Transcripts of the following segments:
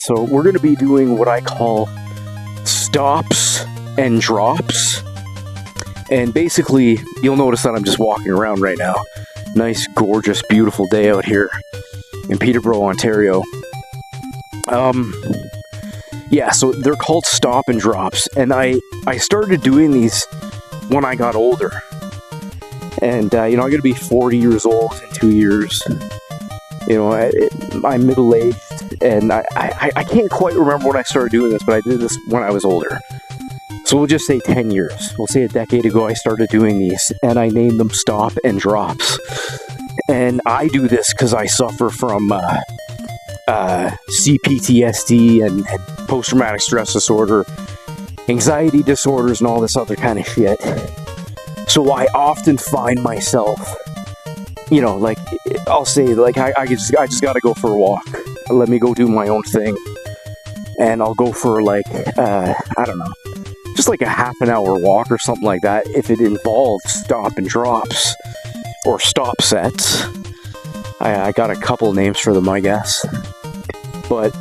So we're going to be doing what I call stops and drops. And basically, you'll notice that I'm just walking around right now. Nice, gorgeous, beautiful day out here in Peterborough, Ontario. Yeah, so they're called stop and drops. And I started doing these when I got older. And, I'm going to be 40 years old in 2 years. I'm middle-aged, and I can't quite remember when I started doing this, but I did this when I was older. So we'll just say 10 years. We'll say a decade ago I started doing these, and I named them stop and drops. And I do this because I suffer from CPTSD and post-traumatic stress disorder, anxiety disorders, and all this other kind of shit. So I often find myself, I'll say, I just gotta go for a walk. Let me go do my own thing. And I'll go for, I don't know, just like a half an hour walk or something like that, if it involves stop and drops, or stop sets. I got a couple names for them, I guess. But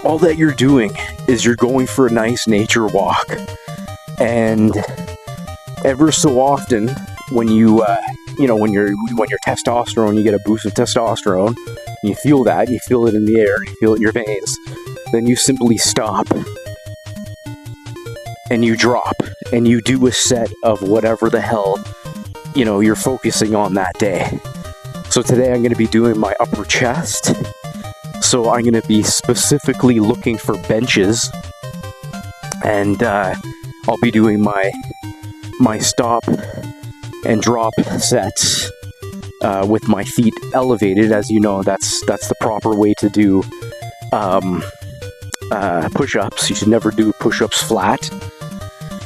all that you're doing is you're going for a nice nature walk. And ever so often, when you, when you're testosterone, you get a boost of testosterone, you feel that, you feel it in the air, you feel it in your veins, then you simply stop, and you drop, and you do a set of whatever the hell, you're focusing on that day. So today I'm going to be doing my upper chest, so I'm going to be specifically looking for benches, and I'll be doing my stop and drop sets with my feet elevated. As you know, that's the proper way to do push-ups. You should never do push-ups flat.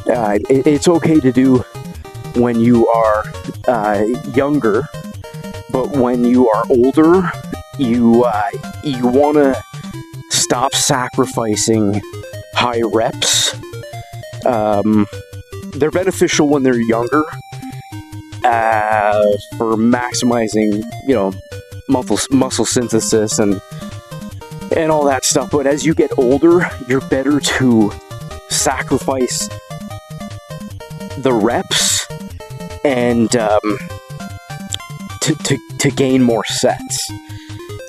It's okay to do when you are younger, but when you are older, you want to stop sacrificing high reps. They're beneficial when they're younger, for maximizing, muscle synthesis and all that stuff. But as you get older, you're better to sacrifice the reps and to gain more sets.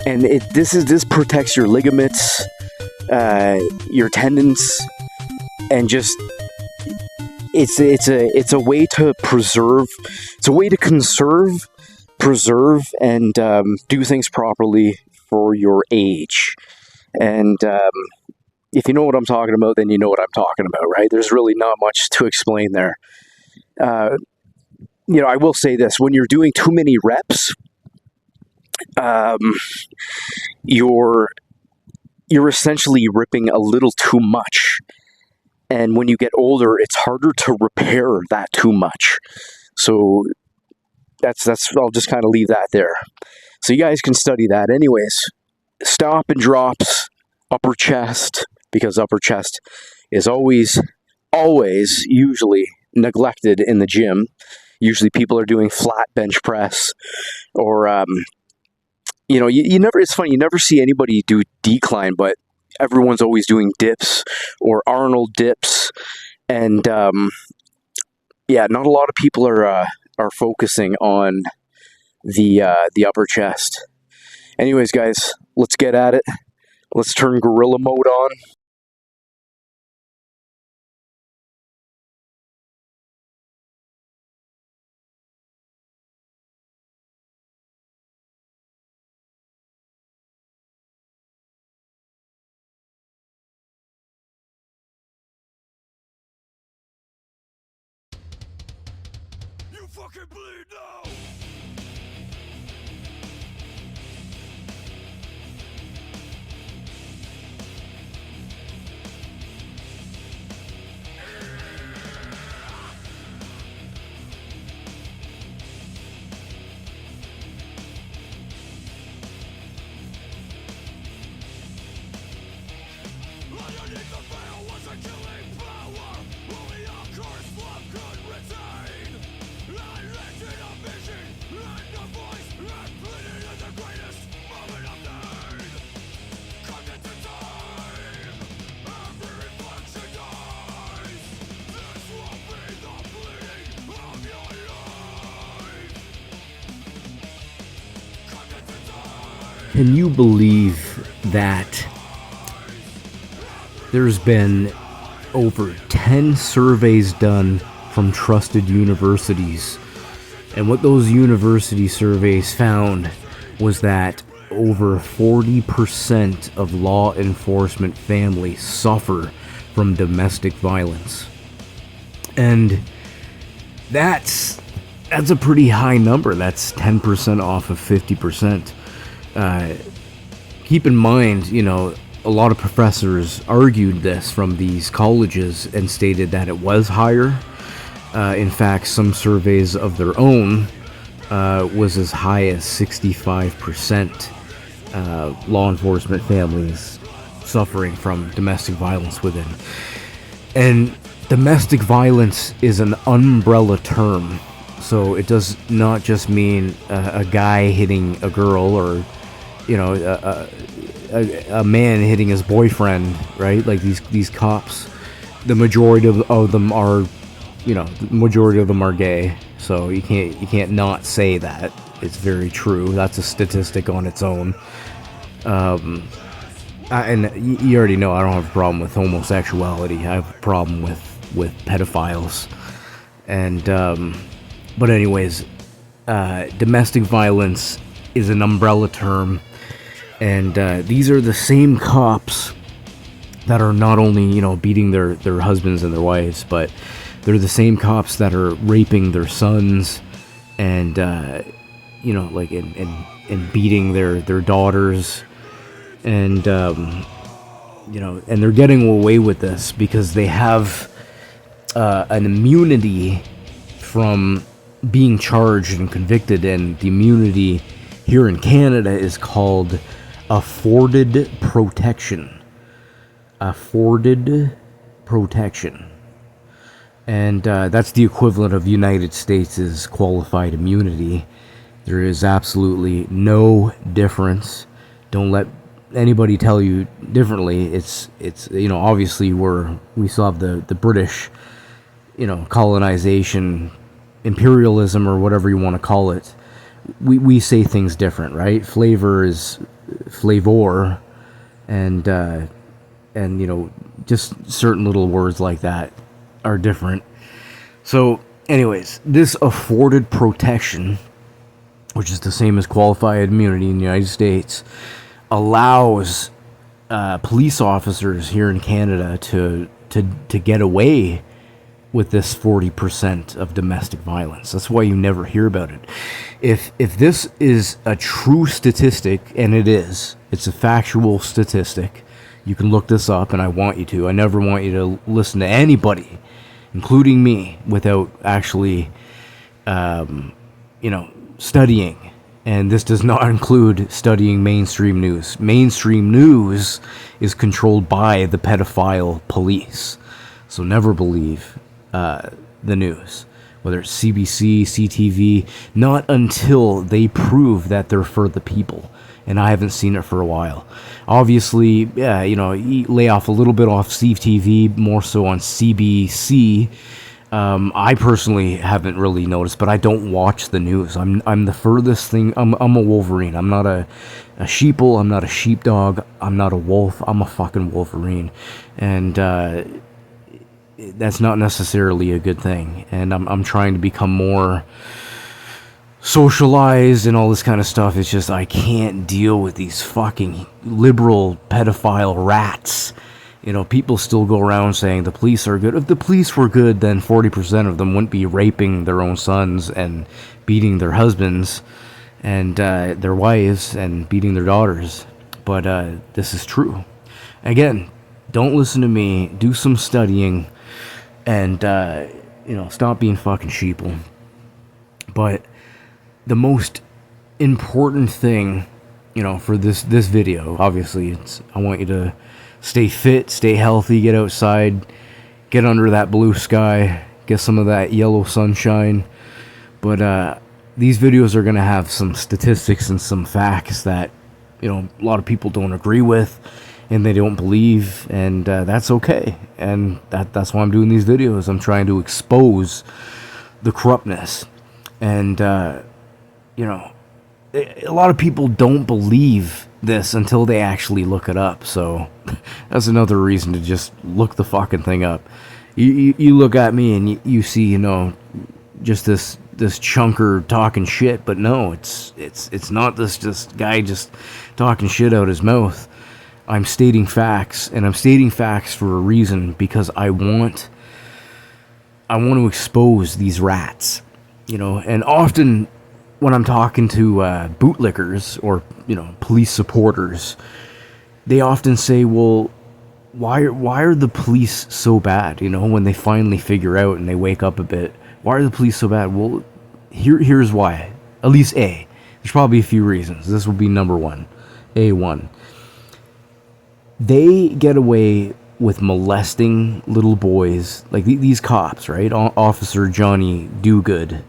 And this protects your ligaments, your tendons, and just it's a way to preserve. It's a way to preserve, and do things properly for your age. And if you know what I'm talking about, then you know what I'm talking about, right? There's really not much to explain there. I will say this: when you're doing too many reps, you're essentially ripping a little too much. And when you get older, it's harder to repair that too much. So that's I'll just kind of leave that there. So you guys can study that. Anyways, stop and drops, upper chest, because upper chest is always usually neglected in the gym. Usually people are doing flat bench press, or you never. It's funny, you never see anybody do decline, but everyone's always doing dips or Arnold dips, and not a lot of people are focusing on the upper chest. Anyways, guys, let's get at it. Let's turn gorilla mode on. You fucking bleed now! Underneath the veil was a killing power. Only a curse love could retain. I lived in a vision. Can you believe that there's been over 10 surveys done from trusted universities, and what those university surveys found was that over 40% of law enforcement families suffer from domestic violence. And that's a pretty high number. That's 10% off of 50%. Keep in mind, a lot of professors argued this from these colleges and stated that it was higher. In fact, some surveys of their own was as high as 65% law enforcement families suffering from domestic violence within. And domestic violence is an umbrella term, so it does not just mean a guy hitting a girl or a man hitting his boyfriend, right? Like these cops, the majority of them are, the majority of them are gay. So you can't not say that. It's very true. That's a statistic on its own. And you already know I don't have a problem with homosexuality. I have a problem with pedophiles. And but anyways, domestic violence is an umbrella term. And these are the same cops that are not only, beating their husbands and their wives, but they're the same cops that are raping their sons and, and beating their daughters. And, and they're getting away with this because they have an immunity from being charged and convicted. And the immunity here in Canada is called afforded protection. Afforded protection. And that's the equivalent of United States' qualified immunity. There is absolutely no difference. Don't let anybody tell you differently. It's obviously we still have the British, colonization, imperialism, or whatever you want to call it. We say things different, right? Flavor is flavor, and just certain little words like that are different. So anyways, this afforded protection, which is the same as qualified immunity in the United States, allows police officers here in Canada to get away with this 40% of domestic violence. That's why you never hear about it. If this is a true statistic, and it's a factual statistic, you can look this up, and I want you to. I never want you to listen to anybody, including me, without actually, studying. And this does not include studying mainstream news. Mainstream news is controlled by the pedophile police. So never believe the news, whether it's CBC, CTV, not until they prove that they're for the people. And I haven't seen it for a while. Obviously, you lay off a little bit off CTV, more so on CBC. I personally haven't really noticed, but I don't watch the news. I'm the furthest thing. I'm a Wolverine. I'm not a sheeple. I'm not a sheepdog. I'm not a wolf. I'm a fucking Wolverine, and that's not necessarily a good thing. And I'm trying to become more socialized and all this kind of stuff. It's just I can't deal with these fucking liberal pedophile rats. People still go around saying the police are good. If the police were good, then 40% of them wouldn't be raping their own sons and beating their husbands and their wives and beating their daughters. But this is true. Again, don't listen to me. Do some studying and, stop being fucking sheeple. But the most important thing, for this video, obviously, I want you to stay fit, stay healthy, get outside, get under that blue sky, get some of that yellow sunshine. But these videos are going to have some statistics and some facts that, a lot of people don't agree with and they don't believe, and that's okay. And that's why I'm doing these videos. I'm trying to expose the corruptness. And, a lot of people don't believe this until they actually look it up. So that's another reason to just look the fucking thing up. You look at me and you see, you know, just this chunker talking shit, but no, it's not this just guy just talking shit out his mouth. I'm stating facts, and I'm stating facts for a reason, because I want to expose these rats, you know. And often when I'm talking to bootlickers or, you know, police supporters, they often say, well, why are the police so bad? You know, when they finally figure out and they wake up a bit, why are the police so bad? Well, here's why. At least A. There's probably a few reasons. This will be number one. A1. They get away with molesting little boys, like these cops, right? Officer Johnny Dogood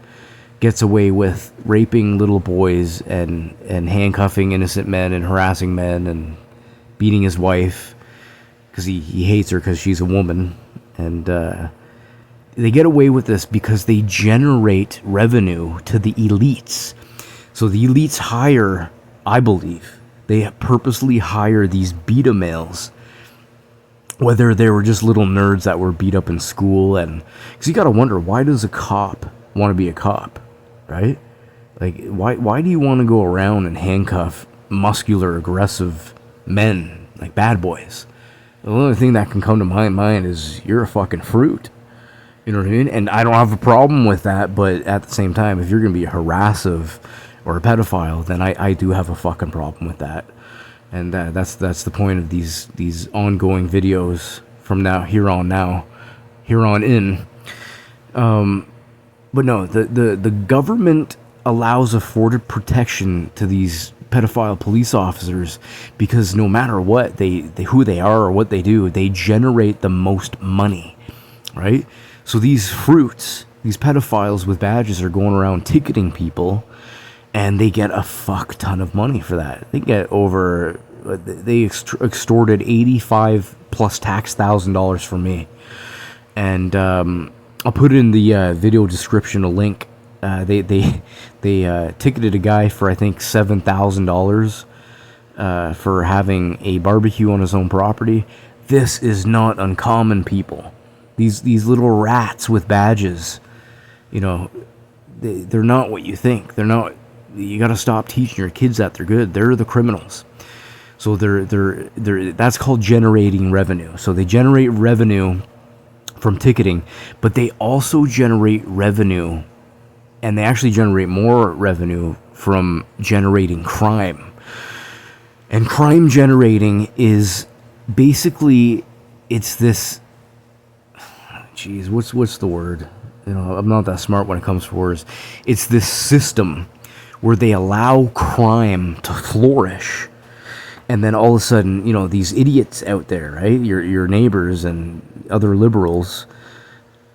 gets away with raping little boys and handcuffing innocent men and harassing men and beating his wife because he hates her because she's a woman. And they get away with this because they generate revenue to the elites. So the elites hire, I believe, they purposely hire these beta males, whether they were just little nerds that were beat up in school. And because you got to wonder, why does a cop want to be a cop, right? Like, why do you want to go around and handcuff muscular, aggressive men, like bad boys? The only thing that can come to my mind is you're a fucking fruit. You know what I mean? And I don't have a problem with that, but at the same time, if you're going to be a harasser or a pedophile, then I do have a fucking problem with that. And that's the point of these ongoing videos from here on in. But no, the government allows afforded protection to these pedophile police officers because no matter what who they are or what they do, they generate the most money, right? So these fruits, these pedophiles with badges, are going around ticketing people, and they get a fuck ton of money for that. They extorted 85 plus tax $1,000 from me. And I'll put in the video description a link. They ticketed a guy for, I think, $7,000 for having a barbecue on his own property. This is not uncommon, people. These little rats with badges, you know, they're not what you think. They're not. You got to stop teaching your kids that they're good. They're the criminals. So they're that's called generating revenue. So they generate revenue from ticketing, but they also generate revenue, and they actually generate more revenue from generating crime. And crime generating is basically, it's this, geez, what's the word? You know, I'm not that smart when it comes to words. It's this system where they allow crime to flourish, and then all of a sudden, you know, these idiots out there, right, your neighbors and other liberals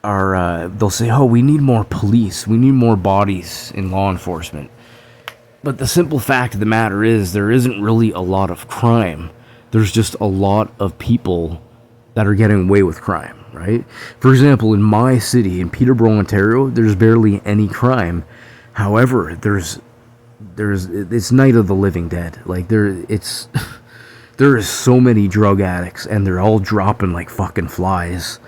are, they'll say, oh, we need more police, we need more bodies in law enforcement. But the simple fact of the matter is, there isn't really a lot of crime. There's just a lot of people that are getting away with crime, right? For example, in my city, in Peterborough, Ontario, there's barely any crime. However, it's Night of the Living Dead. Like, there is so many drug addicts, and they're all dropping like fucking flies.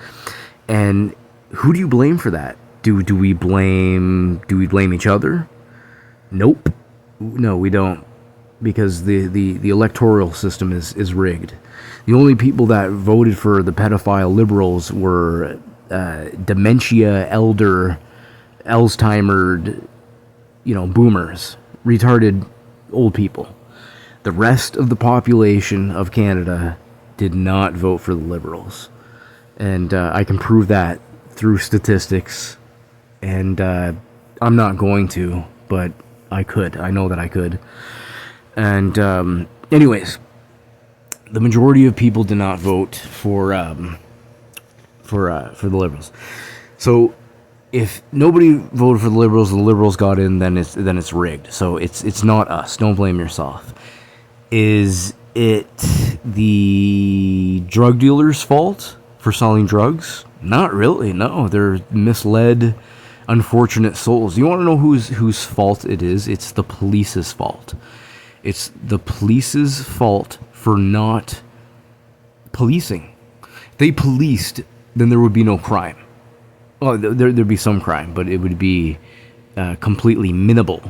And who do you blame for that? Do we blame each other? Nope. No, we don't. Because the electoral system is rigged. The only people that voted for the pedophile liberals were dementia, elder, Alzheimer, you know, boomers, retarded old people. The rest of the population of Canada did not vote for the Liberals. And I can prove that through statistics. And I'm not going to, but I could. I know that I could. And anyways, the majority of people did not vote for the Liberals. So if nobody voted for the Liberals and the Liberals got in, then it's rigged. So it's not us. Don't blame yourself. Is it the drug dealers' fault for selling drugs? Not really. No, they're misled, unfortunate souls. You want to know whose fault it is? It's the police's fault. It's the police's fault for not policing. If they policed, then there would be no crime. Well, there'd be some crime, but it would be completely minimal.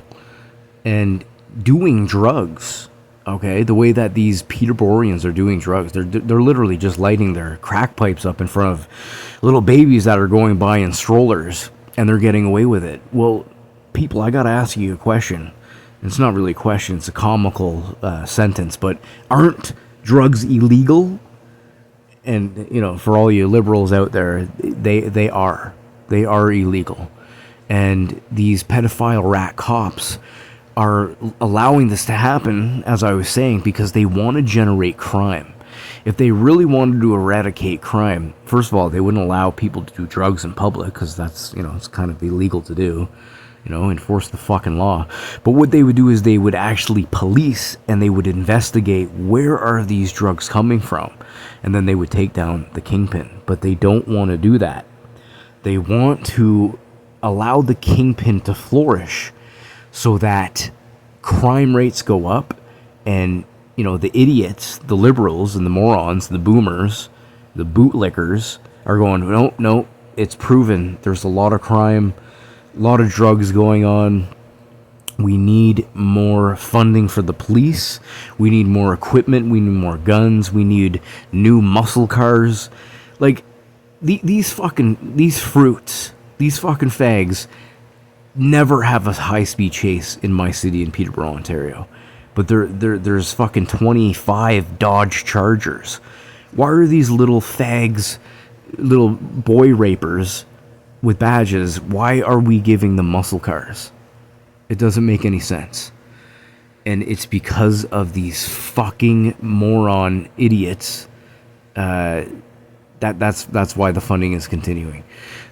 And doing drugs, okay, the way that these Peterboreans are doing drugs, they're literally just lighting their crack pipes up in front of little babies that are going by in strollers, and they're getting away with it. Well, people, I gotta ask you a question. It's not really a question, it's a comical sentence, but aren't drugs illegal? And, you know, for all you liberals out there, they are. They are illegal. And these pedophile rat cops are allowing this to happen, as I was saying, because they want to generate crime. If they really wanted to eradicate crime, first of all, they wouldn't allow people to do drugs in public, because that's, you know, it's kind of illegal to do. You know, enforce the fucking law. But what they would do is they would actually police, and they would investigate where are these drugs coming from, and then they would take down the kingpin. But they don't want to do that. They want to allow the kingpin to flourish so that crime rates go up, and, you know, the idiots, the liberals and the morons, the boomers, the bootlickers are going, no, it's proven there's a lot of crime, a lot of drugs going on. We need more funding for the police. We need more equipment. We need more guns. We need new muscle cars. Like, these fruits, these fucking fags never have a high-speed chase in my city in Peterborough, Ontario. But there's fucking 25 Dodge Chargers. Why are these little fags, little boy rapers with badges, why are we giving them muscle cars? It doesn't make any sense. And it's because of these fucking moron idiots. That's why the funding is continuing.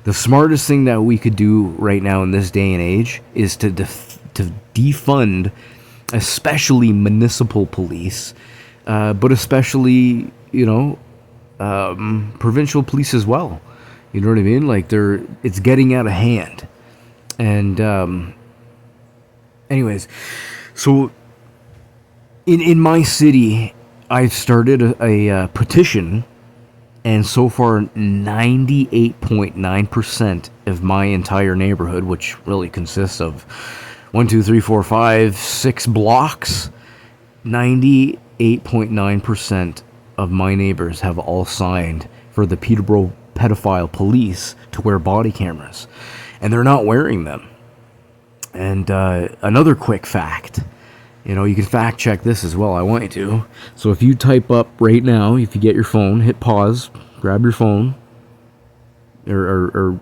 The smartest thing that we could do right now in this day and age is to defund, especially municipal police, but especially, you know, provincial police as well. You know what I mean? Like, it's getting out of hand. And anyways, so in my city, I've started a petition, and so far 98.9% of my entire neighborhood, which really consists of 6 blocks, 98.9% of my neighbors have all signed for the Peterborough pedophile police to wear body cameras, and they're not wearing them. And another quick fact, you know, you can fact check this as well, I want you to. So if you type up right now, if you get your phone, hit pause, grab your phone, or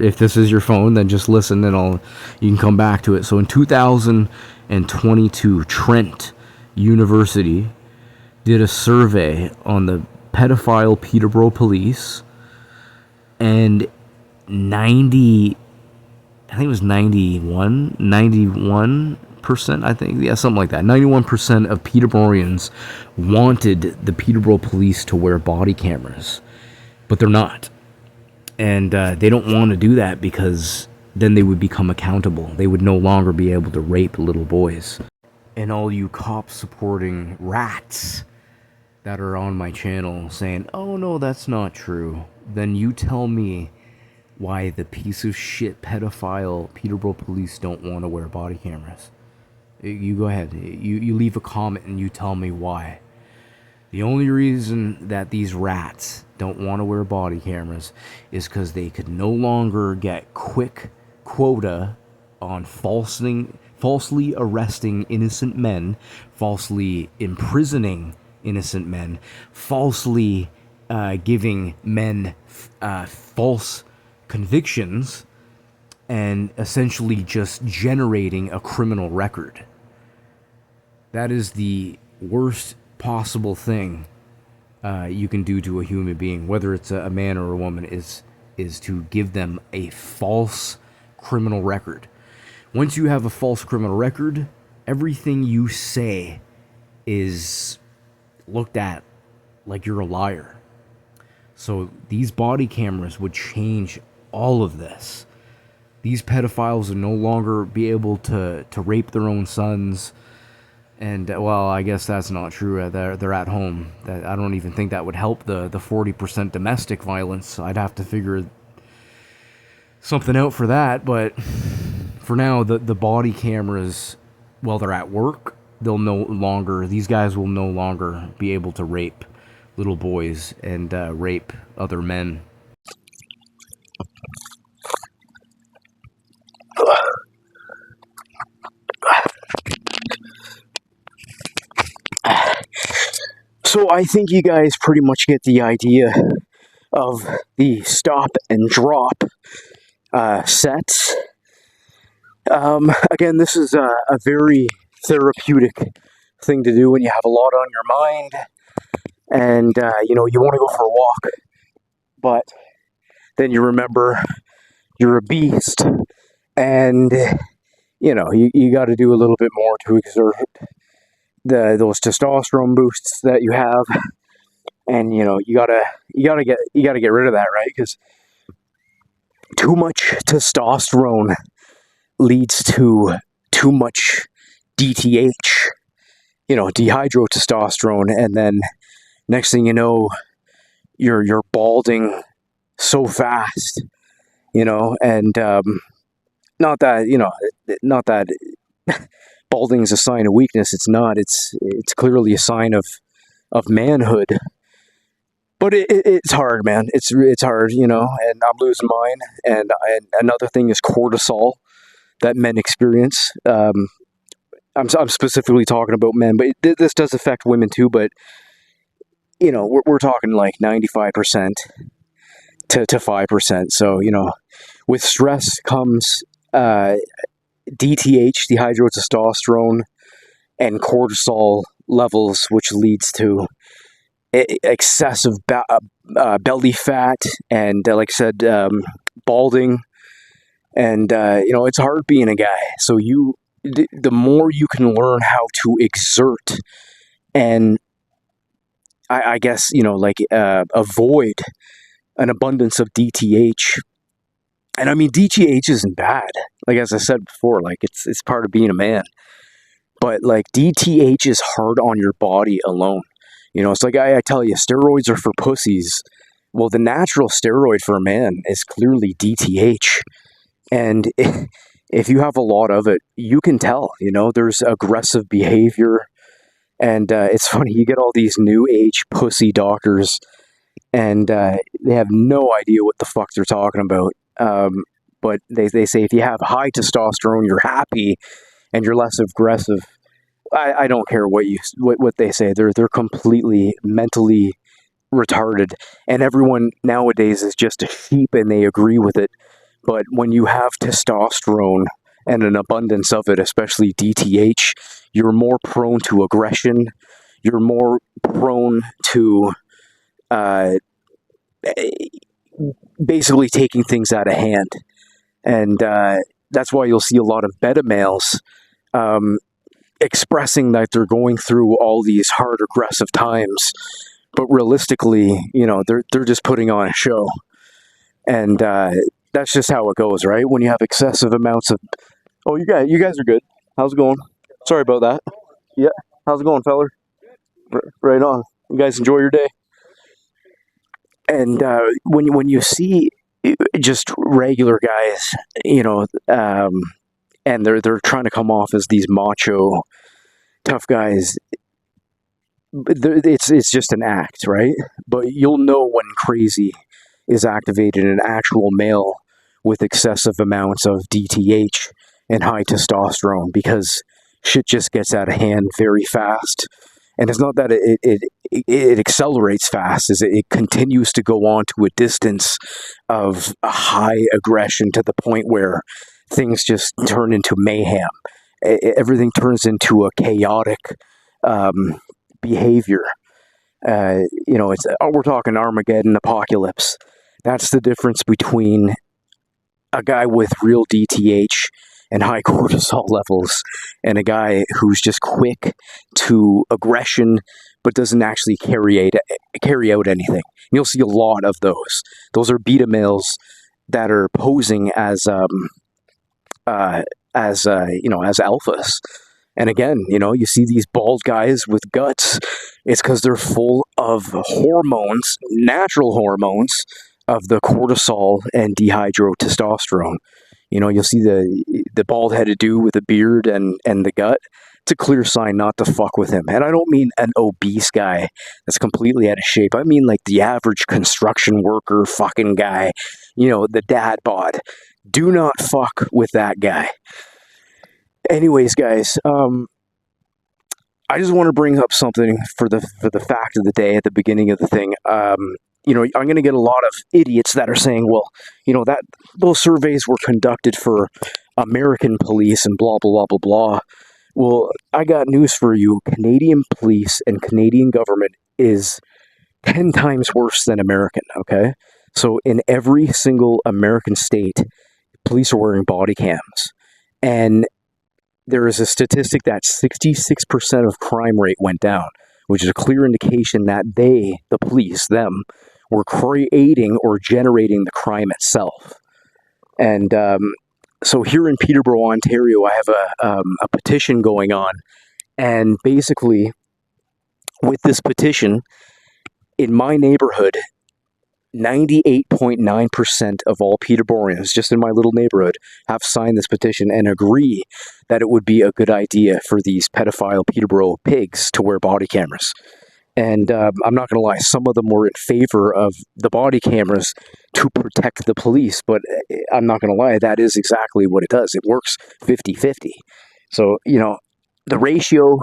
if this is your phone, then just listen, and you can come back to it. So in 2022, Trent University did a survey on the pedophile Peterborough police, and 91%, I think, yeah, something like that. 91% of Peterboreans wanted the Peterborough police to wear body cameras, but they're not. And they don't want to do that because then they would become accountable. They would no longer be able to rape little boys. And all you cops supporting rats that are on my channel saying, oh no, that's not true, then you tell me why the piece of shit pedophile Peterborough police don't want to wear body cameras. You go ahead, you leave a comment and you tell me why. The only reason that these rats don't want to wear body cameras is because they could no longer get quick quota on falsely arresting innocent men, falsely imprisoning innocent men, falsely giving men false convictions, and essentially just generating a criminal record. That is the worst possible thing you can do to a human being, whether it's a man or a woman, is to give them a false criminal record. Once you have a false criminal record, everything you say is looked at like you're a liar. So these body cameras would change all of this. These pedophiles would no longer be able to rape their own sons. And well, I guess that's not true. They're at home. That I don't even think that would help the 40% domestic violence. I'd have to figure something out for that. But for now, the body cameras, while they're at work, these guys will no longer be able to rape little boys and rape other men. So I think you guys pretty much get the idea of the stop and drop sets. Again, this is a very therapeutic thing to do when you have a lot on your mind and, you want to go for a walk, but then you remember you're a beast and, you got to do a little bit more to exert those testosterone boosts that you have, and you gotta get rid of that, right? Because too much testosterone leads to too much DTH, dehydrotestosterone, and then next thing you know, you're balding so fast, and not that balding is a sign of weakness. It's not. It's clearly a sign of manhood. But it's hard, man. It's hard, and I'm losing mine. And another thing is cortisol that men experience. I'm specifically talking about men, but this does affect women too. But we're talking like 95% to 5%. So with stress comes DTH, dehydrotestosterone, and cortisol levels, which leads to excessive belly fat and, like I said, balding. And, it's hard being a guy. So the more you can learn how to exert and, I guess, avoid an abundance of DTH. And I mean, DTH isn't bad. Like, as I said before, like, it's part of being a man. But, like, DTH is hard on your body alone. It's like I tell you, steroids are for pussies. Well, the natural steroid for a man is clearly DTH. And if you have a lot of it, you can tell, there's aggressive behavior. And it's funny, you get all these new age pussy doctors, and they have no idea what the fuck they're talking about. But they say if you have high testosterone, you're happy and you're less aggressive. I don't care what they say. They're completely mentally retarded, and everyone nowadays is just a sheep and they agree with it. But when you have testosterone and an abundance of it, especially DTH, you're more prone to aggression. You're more prone to basically taking things out of hand. And that's why you'll see a lot of beta males expressing that they're going through all these hard, aggressive times. But realistically, they're just putting on a show. And that's just how it goes, right? When you have excessive amounts of... Oh, you guys are good. How's it going? Sorry about that. Yeah. How's it going, feller? Right on. You guys enjoy your day. And when you see just regular guys, and they're trying to come off as these macho, tough guys, it's just an act, right? But you'll know when crazy is activated in an actual male with excessive amounts of DTH and high testosterone, because shit just gets out of hand very fast. And it's not that it accelerates fast, as it continues to go on to a distance of a high aggression to the point where things just turn into mayhem. Everything turns into a chaotic behavior. We're talking Armageddon apocalypse. That's the difference between a guy with real DTH and high cortisol levels and a guy who's just quick to aggression but doesn't actually carry out anything. You'll see a lot of those. Those are beta males that are posing as alphas, And again, you see these bald guys with guts. It's because they're full of hormones, natural hormones, of the cortisol and dihydrotestosterone. You'll see the bald-headed dude with a beard and the gut. It's a clear sign not to fuck with him. And I don't mean an obese guy that's completely out of shape. I mean like the average construction worker fucking guy, the dad bod. Do not fuck with that guy. Anyways, guys, I just want to bring up something for the fact of the day at the beginning of the thing. I'm going to get a lot of idiots that are saying, well, that those surveys were conducted for American police and blah, blah, blah, blah, blah. Well, I got news for you. Canadian police and Canadian government is 10 times worse than American, okay? So in every single American state, police are wearing body cams. And there is a statistic that 66% of crime rate went down, which is a clear indication that the police, them, were creating or generating the crime itself. And so here in Peterborough, Ontario, I have a petition going on. And basically, with this petition, in my neighborhood, 98.9% of all Peterboreans, just in my little neighborhood, have signed this petition and agree that it would be a good idea for these pedophile Peterborough pigs to wear body cameras. And I'm not going to lie, some of them were in favor of the body cameras to protect the police, but I'm not going to lie, that is exactly what it does. It works 50-50. So, the ratio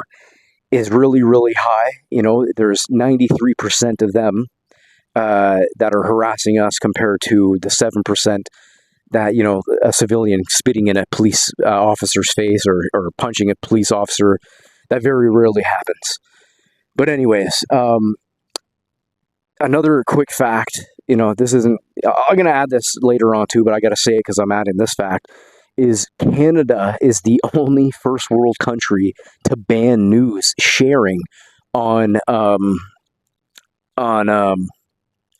is really, really high. There's 93% of them that are harassing us compared to the 7% that, a civilian spitting in a police officer's face or punching a police officer. That very rarely happens. But anyways, another quick fact, this isn't, I'm going to add this later on too, but I got to say it because I'm adding this fact, is Canada is the only first world country to ban news sharing on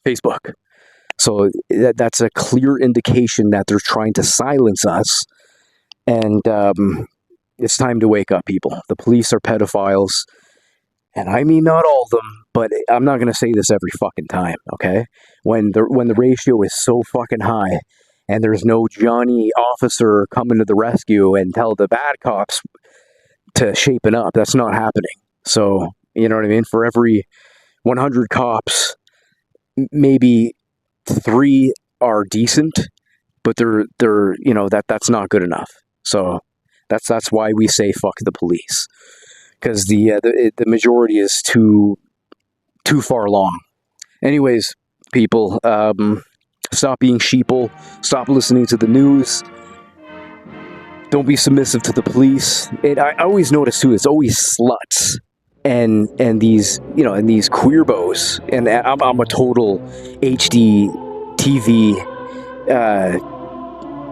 Facebook. So that's a clear indication that they're trying to silence us. And it's time to wake up, people. The police are pedophiles. And I mean not all of them, but I'm not going to say this every fucking time, okay? When the ratio is so fucking high and there's no Johnny officer coming to the rescue and tell the bad cops to shapen up, that's not happening. So, you know what I mean? For every 100 cops, maybe 3 are decent, but they're that's not good enough. So that's why we say fuck the police. Because the majority is too far along. Anyways, people, stop being sheeple. Stop listening to the news. Don't be submissive to the police. I always notice too, it's always sluts and these and these queerbos. And I'm a total HD TV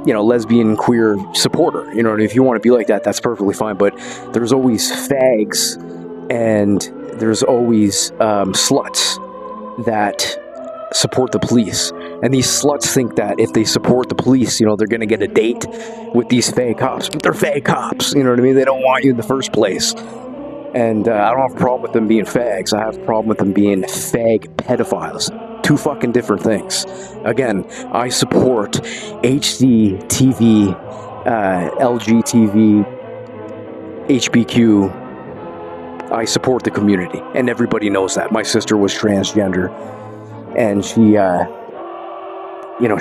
lesbian, queer supporter. If you want to be like that, that's perfectly fine. But there's always fags and there's always sluts that support the police. And these sluts think that if they support the police, they're going to get a date with these fag cops. But they're fag cops, you know what I mean? They don't want you in the first place. And I don't have a problem with them being fags. I have a problem with them being fag pedophiles. Two fucking different things. Again, I support HD TV, LGTV, HBQ. I support the community, and everybody knows that. My sister was transgender, and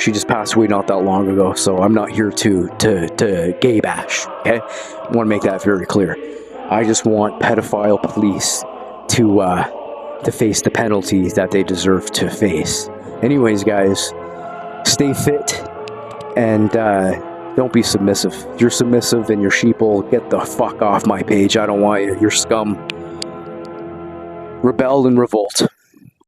she just passed away not that long ago. So I'm not here to gay bash. Okay, I want to make that very clear. I just want pedophile police to face the penalties that they deserve to face. Anyways, guys, stay fit and don't be submissive. If you're submissive and you're sheeple, get the fuck off my page. I don't want you. You're scum. Rebel and revolt.